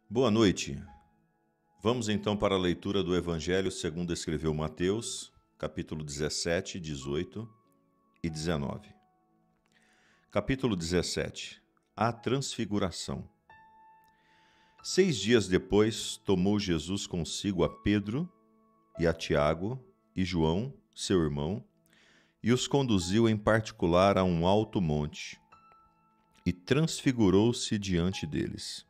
Boa noite. Vamos então para a leitura do Evangelho segundo escreveu Mateus, capítulo 17, 18 e 19. Capítulo 17. A Transfiguração. 6 dias depois, tomou Jesus consigo a Pedro e a Tiago e João, seu irmão, e os conduziu em particular a um alto monte, e transfigurou-se diante deles.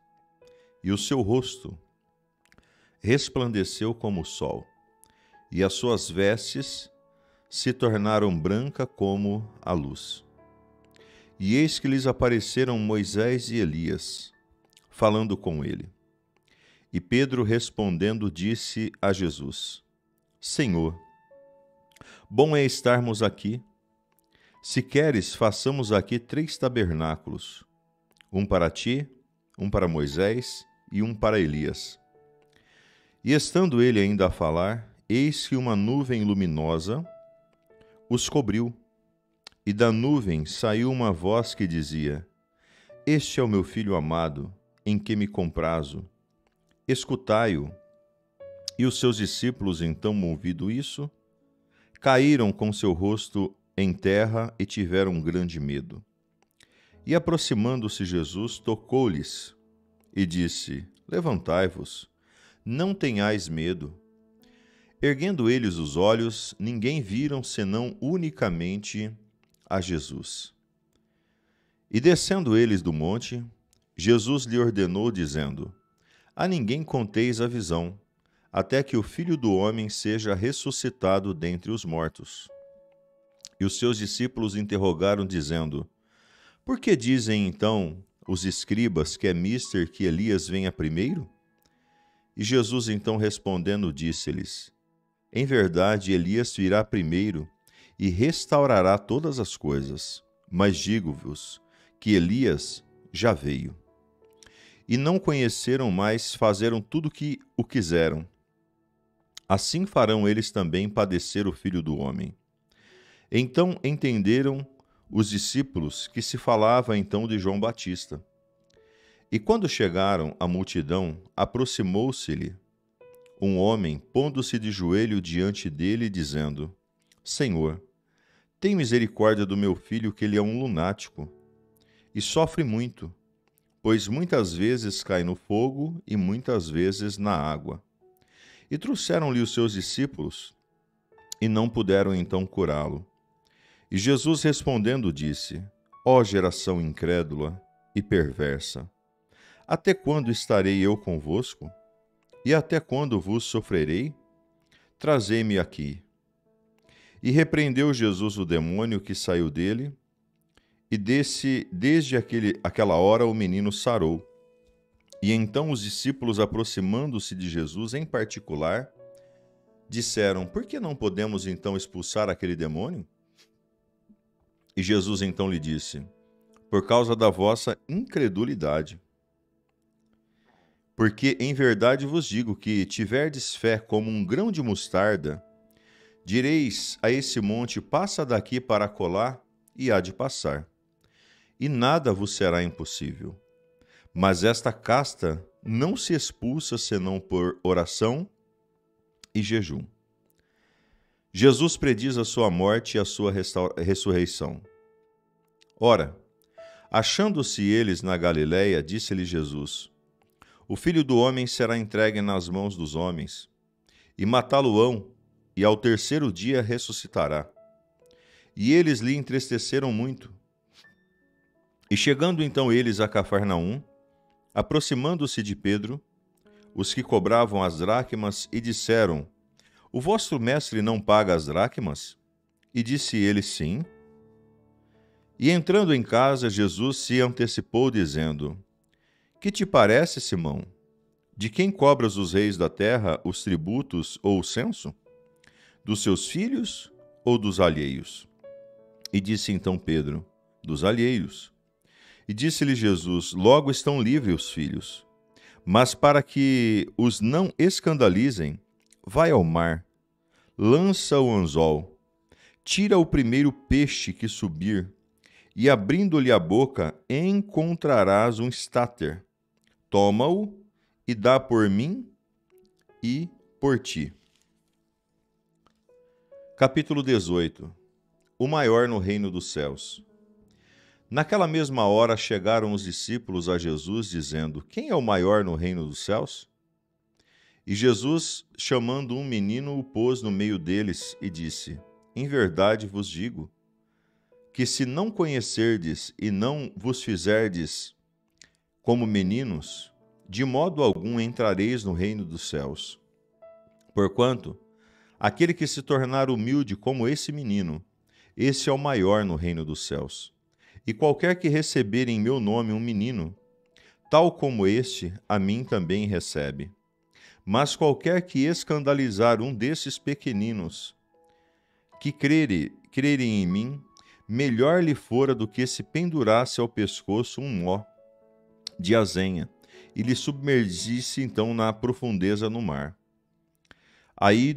E o seu rosto resplandeceu como o sol, e as suas vestes se tornaram brancas como a luz. E eis que lhes apareceram Moisés e Elias, falando com ele. E Pedro respondendo disse a Jesus: Senhor, bom é estarmos aqui. Se queres, façamos aqui 3 tabernáculos, um para ti, um para Moisés e um para Elias. E estando ele ainda a falar, eis que uma nuvem luminosa os cobriu, e da nuvem saiu uma voz que dizia: Este é o meu filho amado, em que me comprazo. Escutai-o. E os seus discípulos, então ouvido isso, caíram com seu rosto em terra e tiveram grande medo. E aproximando-se Jesus, tocou-lhes e disse: Levantai-vos, não tenhais medo. Erguendo eles os olhos, ninguém viram senão unicamente a Jesus. E descendo eles do monte, Jesus lhe ordenou, dizendo: A ninguém conteis a visão, até que o Filho do Homem seja ressuscitado dentre os mortos. E os seus discípulos interrogaram, dizendo: Por que dizem então os escribas que é mister que Elias venha primeiro? E Jesus então respondendo disse-lhes: Em verdade, Elias virá primeiro e restaurará todas as coisas. Mas digo-vos que Elias já veio. E não conheceram mais, fizeram tudo o quiseram. Assim farão eles também padecer o Filho do Homem. Então entenderam os discípulos que se falava então de João Batista. E quando chegaram à multidão, aproximou-se-lhe um homem, pondo-se de joelho diante dele, dizendo: Senhor, tem misericórdia do meu filho, que ele é um lunático, e sofre muito, pois muitas vezes cai no fogo e muitas vezes na água. E trouxeram-lhe os seus discípulos, e não puderam então curá-lo. E Jesus respondendo disse: Ó geração incrédula e perversa, até quando estarei eu convosco? E até quando vos sofrerei? Trazei-me aqui. E repreendeu Jesus o demônio que saiu dele, e desde aquela hora o menino sarou. E então os discípulos, aproximando-se de Jesus em particular, disseram: Por que não podemos então expulsar aquele demônio? E Jesus então lhe disse: Por causa da vossa incredulidade. Porque em verdade vos digo que tiverdes fé como um grão de mostarda, direis a esse monte: passa daqui para acolá, e há de passar. E nada vos será impossível. Mas esta casta não se expulsa senão por oração e jejum. Jesus prediz a sua morte e a sua ressurreição. Ora, achando-se eles na Galiléia, disse-lhe Jesus: O Filho do Homem será entregue nas mãos dos homens, e matá-lo-ão, e ao terceiro dia ressuscitará. E eles lhe entristeceram muito. E chegando então eles a Cafarnaum, aproximando-se de Pedro, os que cobravam as dracmas, e disseram: O vosso mestre não paga as dracmas? E disse ele: Sim. E entrando em casa, Jesus se antecipou, dizendo: Que te parece, Simão? De quem cobras os reis da terra os tributos ou o censo? Dos seus filhos ou dos alheios? E disse então Pedro: Dos alheios. E disse-lhe Jesus: Logo estão livres os filhos. Mas para que os não escandalizem, vai ao mar, lança o anzol, tira o primeiro peixe que subir, e abrindo-lhe a boca, encontrarás um estáter. Toma-o e dá por mim e por ti. Capítulo 18. O maior no reino dos céus. Naquela mesma hora chegaram os discípulos a Jesus, dizendo: Quem é o maior no reino dos céus? E Jesus, chamando um menino, o pôs no meio deles e disse: Em verdade vos digo, que se não conhecerdes e não vos fizerdes como meninos, de modo algum entrareis no reino dos céus. Porquanto, aquele que se tornar humilde como esse menino, esse é o maior no reino dos céus. E qualquer que receber em meu nome um menino, tal como este, a mim também recebe. Mas qualquer que escandalizar um desses pequeninos, que crerem em mim, melhor lhe fora do que se pendurasse ao pescoço um nó de azenha, e lhe submergisse então na profundeza no mar. Ai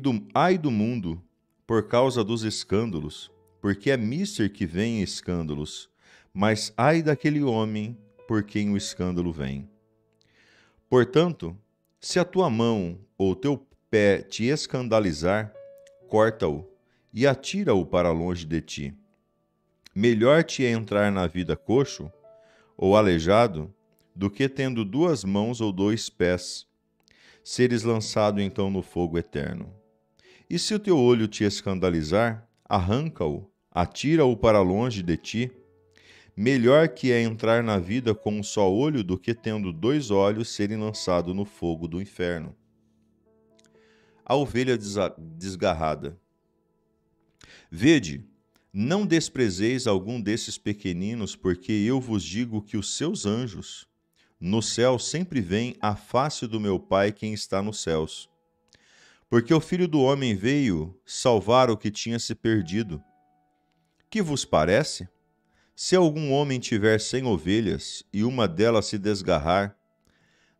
do mundo, por causa dos escândalos, porque é mister que vem escândalos, mas ai daquele homem por quem o escândalo vem. Portanto, se a tua mão ou teu pé te escandalizar, corta-o e atira-o para longe de ti. Melhor te é entrar na vida coxo ou aleijado, do que tendo 2 mãos ou 2 pés, seres lançado então no fogo eterno. E se o teu olho te escandalizar, arranca-o, atira-o para longe de ti. Melhor que é entrar na vida com um só olho, do que tendo 2 olhos serem lançados no fogo do inferno. A ovelha desgarrada. Vede, não desprezeis algum desses pequeninos, porque eu vos digo que os seus anjos no céu sempre veem a face do meu Pai quem está nos céus. Porque o Filho do Homem veio salvar o que tinha se perdido. Que vos parece? Se algum homem tiver 100 ovelhas, e uma delas se desgarrar,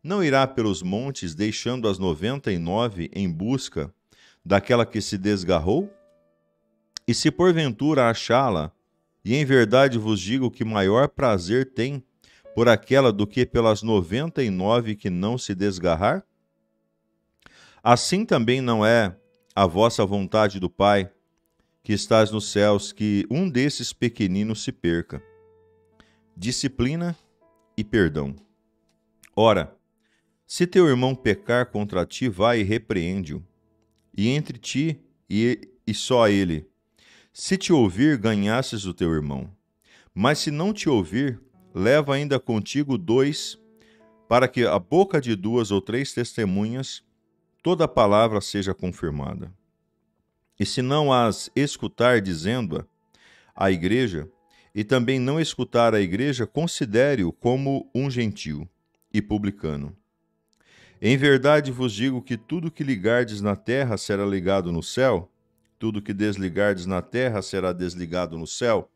não irá pelos montes, deixando as 99 em busca daquela que se desgarrou? E se porventura achá-la, e em verdade vos digo que maior prazer tem por aquela do que pelas 99 que não se desgarrar? Assim também não é a vossa vontade do Pai, que estás nos céus, que um desses pequeninos se perca. Disciplina e perdão. Ora, se teu irmão pecar contra ti, vai e repreende-o, e entre ti e só ele. Se te ouvir, ganhasses o teu irmão. Mas se não te ouvir, leva ainda contigo 2, para que a boca de 2 ou 3 testemunhas toda a palavra seja confirmada. E se não as escutar dizendo-a à igreja, e também não escutar a igreja, considere-o como um gentio e publicano. Em verdade vos digo que tudo que ligardes na terra será ligado no céu, tudo que desligardes na terra será desligado no céu.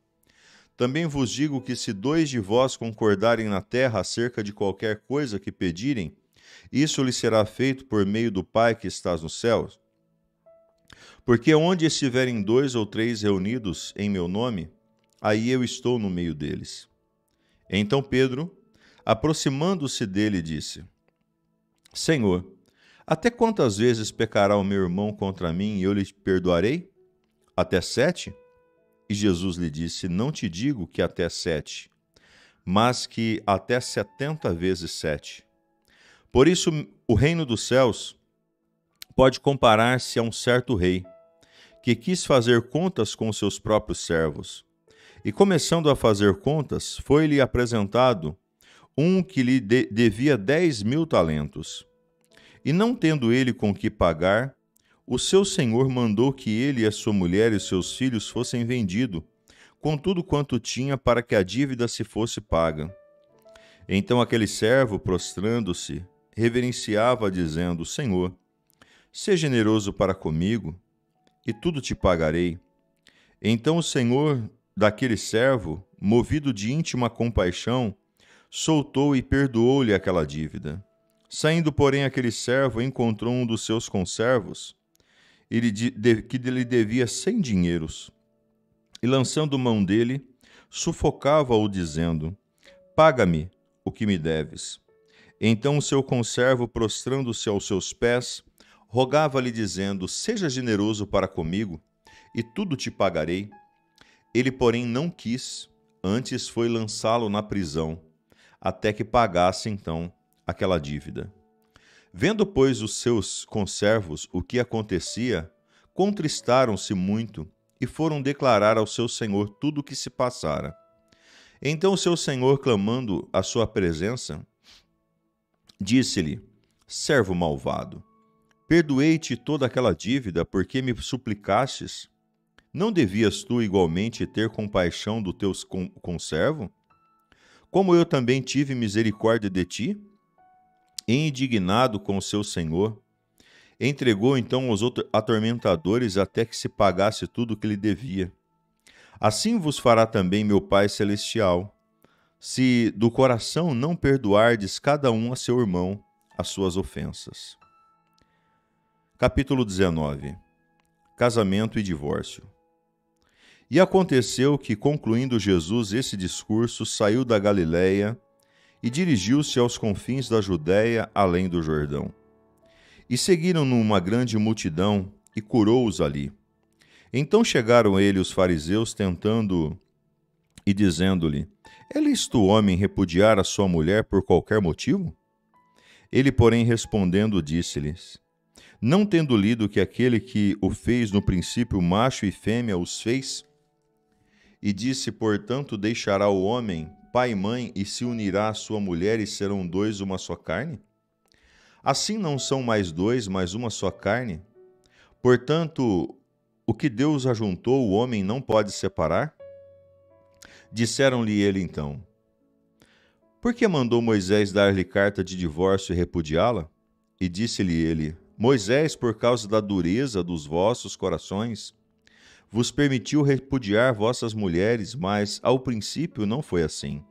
Também vos digo que se 2 de vós concordarem na terra acerca de qualquer coisa que pedirem, isso lhe será feito por meio do Pai que estás nos céus. Porque onde estiverem 2 ou 3 reunidos em meu nome, aí eu estou no meio deles. Então Pedro, aproximando-se dele, disse: Senhor, até quantas vezes pecará o meu irmão contra mim e eu lhe perdoarei? Até 7? E Jesus lhe disse: Não te digo que até 7, mas que até 70 vezes 7. Por isso, o reino dos céus pode comparar-se a um certo rei, que quis fazer contas com seus próprios servos. E começando a fazer contas, foi-lhe apresentado um que lhe devia 10.000 talentos. E não tendo ele com que pagar, o seu senhor mandou que ele e a sua mulher e seus filhos fossem vendidos, com tudo quanto tinha, para que a dívida se fosse paga. Então aquele servo, prostrando-se, reverenciava, dizendo: Senhor, seja generoso para comigo, e tudo te pagarei. Então o senhor daquele servo, movido de íntima compaixão, soltou e perdoou-lhe aquela dívida. Saindo, porém, aquele servo encontrou um dos seus conservos, que lhe devia 100 dinheiros, e lançando mão dele, sufocava-o, dizendo: Paga-me o que me deves. Então o seu conservo, prostrando-se aos seus pés, rogava-lhe, dizendo: seja generoso para comigo, e tudo te pagarei. Ele, porém, não quis, antes foi lançá-lo na prisão, até que pagasse, então, aquela dívida. Vendo, pois, os seus conservos o que acontecia, contristaram-se muito e foram declarar ao seu senhor tudo o que se passara. Então o seu senhor, clamando a sua presença, disse-lhe: servo malvado, perdoei-te toda aquela dívida porque me suplicastes. Não devias tu igualmente ter compaixão do teu conservo? Como eu também tive misericórdia de ti? E indignado com o seu senhor, entregou então aos atormentadores até que se pagasse tudo o que lhe devia. Assim vos fará também meu Pai Celestial, se do coração não perdoardes cada um a seu irmão as suas ofensas. Capítulo 19. Casamento e divórcio. E aconteceu que, concluindo Jesus esse discurso, saiu da Galiléia e dirigiu-se aos confins da Judéia, além do Jordão. E seguiram-no uma grande multidão, e curou-os ali. Então chegaram ele os fariseus, tentando e dizendo-lhe: é lícito o homem repudiar a sua mulher por qualquer motivo? Ele, porém, respondendo, disse-lhes: não tendo lido que aquele que o fez no princípio macho e fêmea os fez? E disse: portanto, deixará o homem pai e mãe, e se unirá à sua mulher, e serão dois uma só carne? Assim não são mais dois, mas uma só carne? Portanto, o que Deus ajuntou, o homem não pode separar? Disseram-lhe ele então: por que mandou Moisés dar-lhe carta de divórcio e repudiá-la? E disse-lhe ele: Moisés, por causa da dureza dos vossos corações, vos permitiu repudiar vossas mulheres, mas ao princípio não foi assim.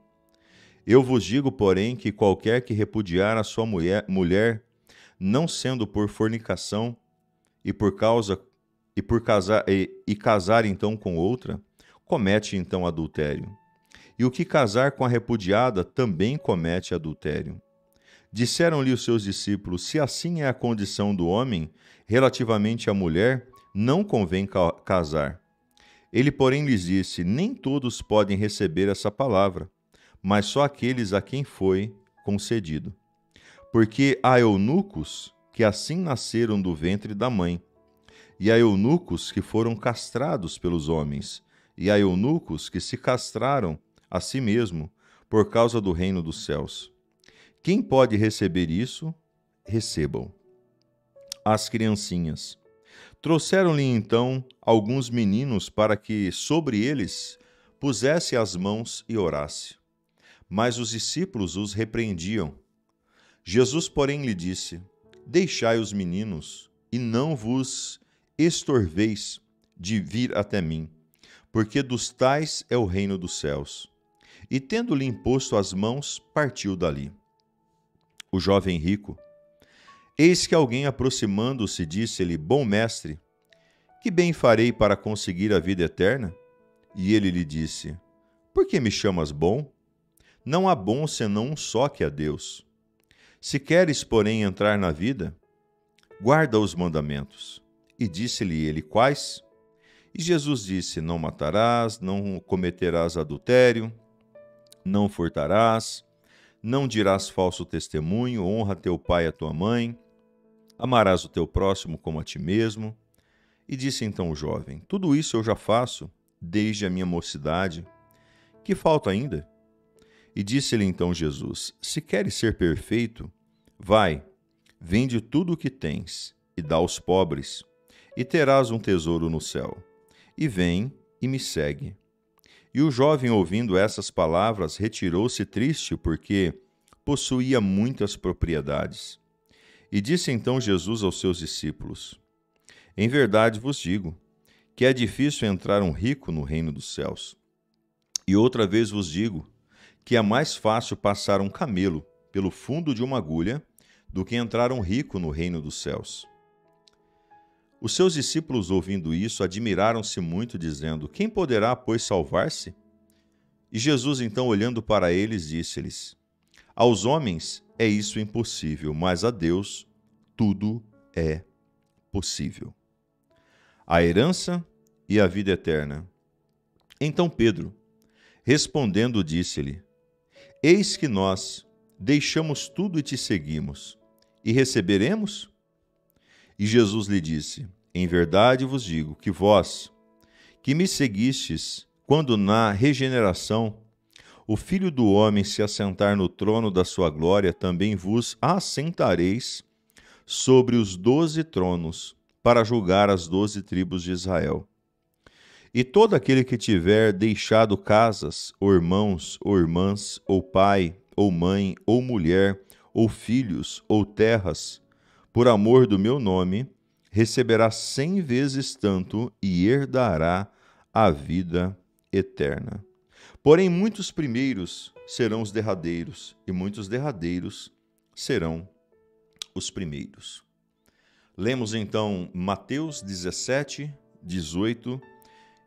Eu vos digo, porém, que qualquer que repudiar a sua mulher, não sendo por fornicação, casar então com outra, comete então adultério. E o que casar com a repudiada também comete adultério. Disseram-lhe os seus discípulos: se assim é a condição do homem relativamente à mulher, não convém casar. Ele, porém, lhes disse: nem todos podem receber essa palavra, mas só aqueles a quem foi concedido. Porque há eunucos que assim nasceram do ventre da mãe, e há eunucos que foram castrados pelos homens, e há eunucos que se castraram a si mesmo por causa do reino dos céus. Quem pode receber isso, recebam. As criancinhas. Trouxeram-lhe então alguns meninos para que sobre eles pusesse as mãos e orasse. Mas os discípulos os repreendiam. Jesus, porém, lhe disse: deixai os meninos e não vos estorveis de vir até mim, porque dos tais é o reino dos céus. E tendo-lhe imposto as mãos, partiu dali. O jovem rico. Eis que alguém, aproximando-se, disse-lhe: bom mestre, que bem farei para conseguir a vida eterna? E ele lhe disse: por que me chamas bom? Não há bom senão um só, que é Deus. Se queres, porém, entrar na vida, guarda os mandamentos. E disse-lhe ele: quais? E Jesus disse: não matarás, não cometerás adultério, não furtarás, não dirás falso testemunho, honra teu pai e a tua mãe, amarás o teu próximo como a ti mesmo. E disse então o jovem: tudo isso eu já faço desde a minha mocidade. Que falta ainda? E disse-lhe então Jesus: se queres ser perfeito, vai, vende tudo o que tens e dá aos pobres, e terás um tesouro no céu. E vem e me segue. E o jovem, ouvindo essas palavras, retirou-se triste, porque possuía muitas propriedades. E disse então Jesus aos seus discípulos: em verdade vos digo, que é difícil entrar um rico no reino dos céus. E outra vez vos digo, que é mais fácil passar um camelo pelo fundo de uma agulha do que entrar um rico no reino dos céus. Os seus discípulos, ouvindo isso, admiraram-se muito, dizendo: quem poderá, pois, salvar-se? E Jesus, então, olhando para eles, disse-lhes: aos homens é isso impossível, mas a Deus tudo é possível. A herança e a vida eterna. Então Pedro, respondendo, disse-lhe: Eis que nós deixamos tudo e te seguimos, e receberemos? E Jesus lhe disse: Em verdade vos digo que vós, que me seguistes, quando na regeneração o Filho do Homem se assentar no trono da sua glória, também vos assentareis sobre os 12 tronos, para julgar as 12 tribos de Israel. E todo aquele que tiver deixado casas, ou irmãos, ou irmãs, ou pai, ou mãe, ou mulher, ou filhos, ou terras, por amor do meu nome, receberá 100 vezes tanto e herdará a vida eterna. Porém, muitos primeiros serão os derradeiros, e muitos derradeiros serão os primeiros. Lemos então Mateus 17, 18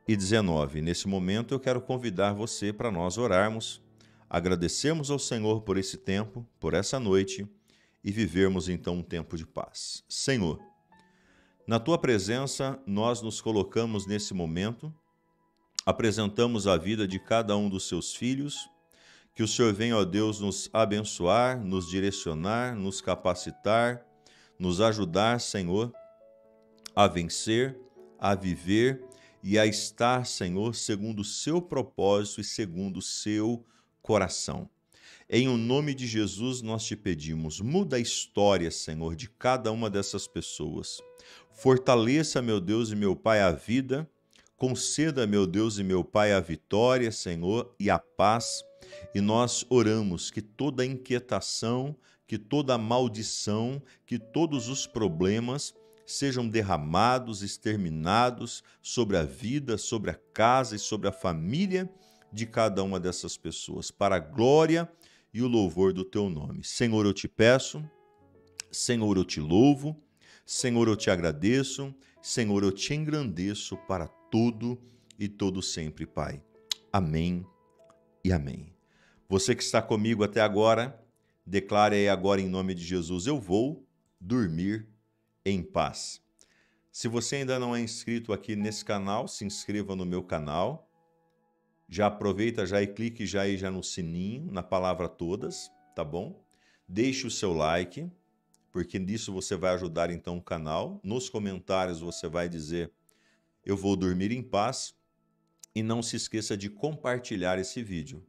e 19. Nesse momento eu quero convidar você para nós orarmos, agradecermos ao Senhor por esse tempo, por essa noite, e vivermos então um tempo de paz. Senhor, na Tua presença nós nos colocamos nesse momento, apresentamos a vida de cada um dos Seus filhos, que o Senhor venha, ó Deus, nos abençoar, nos direcionar, nos capacitar, nos ajudar, Senhor, a vencer, a viver e a estar, Senhor, segundo o seu propósito e segundo o seu coração. Em o nome de Jesus nós te pedimos, muda a história, Senhor, de cada uma dessas pessoas. Fortaleça, meu Deus e meu Pai, a vida, conceda, meu Deus e meu Pai, a vitória, Senhor, e a paz. E nós oramos que toda inquietação, que toda maldição, que todos os problemas sejam derramados, exterminados sobre a vida, sobre a casa e sobre a família de cada uma dessas pessoas, para a glória e o louvor do teu nome. Senhor, eu te peço, Senhor, eu te louvo, Senhor, eu te agradeço, Senhor, eu te engrandeço para tudo e todo sempre, Pai. Amém e amém. Você que está comigo até agora, declare aí agora em nome de Jesus: eu vou dormir em paz. Se você ainda não é inscrito aqui nesse canal, se inscreva no meu canal. Já aproveita já e clique já aí já no sininho, na palavra todas, tá bom? Deixe o seu like, porque nisso você vai ajudar então o canal. Nos comentários você vai dizer: eu vou dormir em paz. E não se esqueça de compartilhar esse vídeo.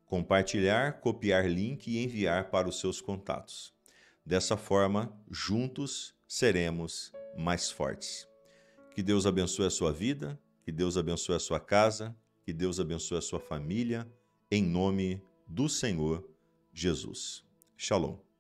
Compartilhar, copiar link e enviar para os seus contatos. Dessa forma, juntos seremos mais fortes. Que Deus abençoe a sua vida, que Deus abençoe a sua casa, que Deus abençoe a sua família, em nome do Senhor Jesus. Shalom.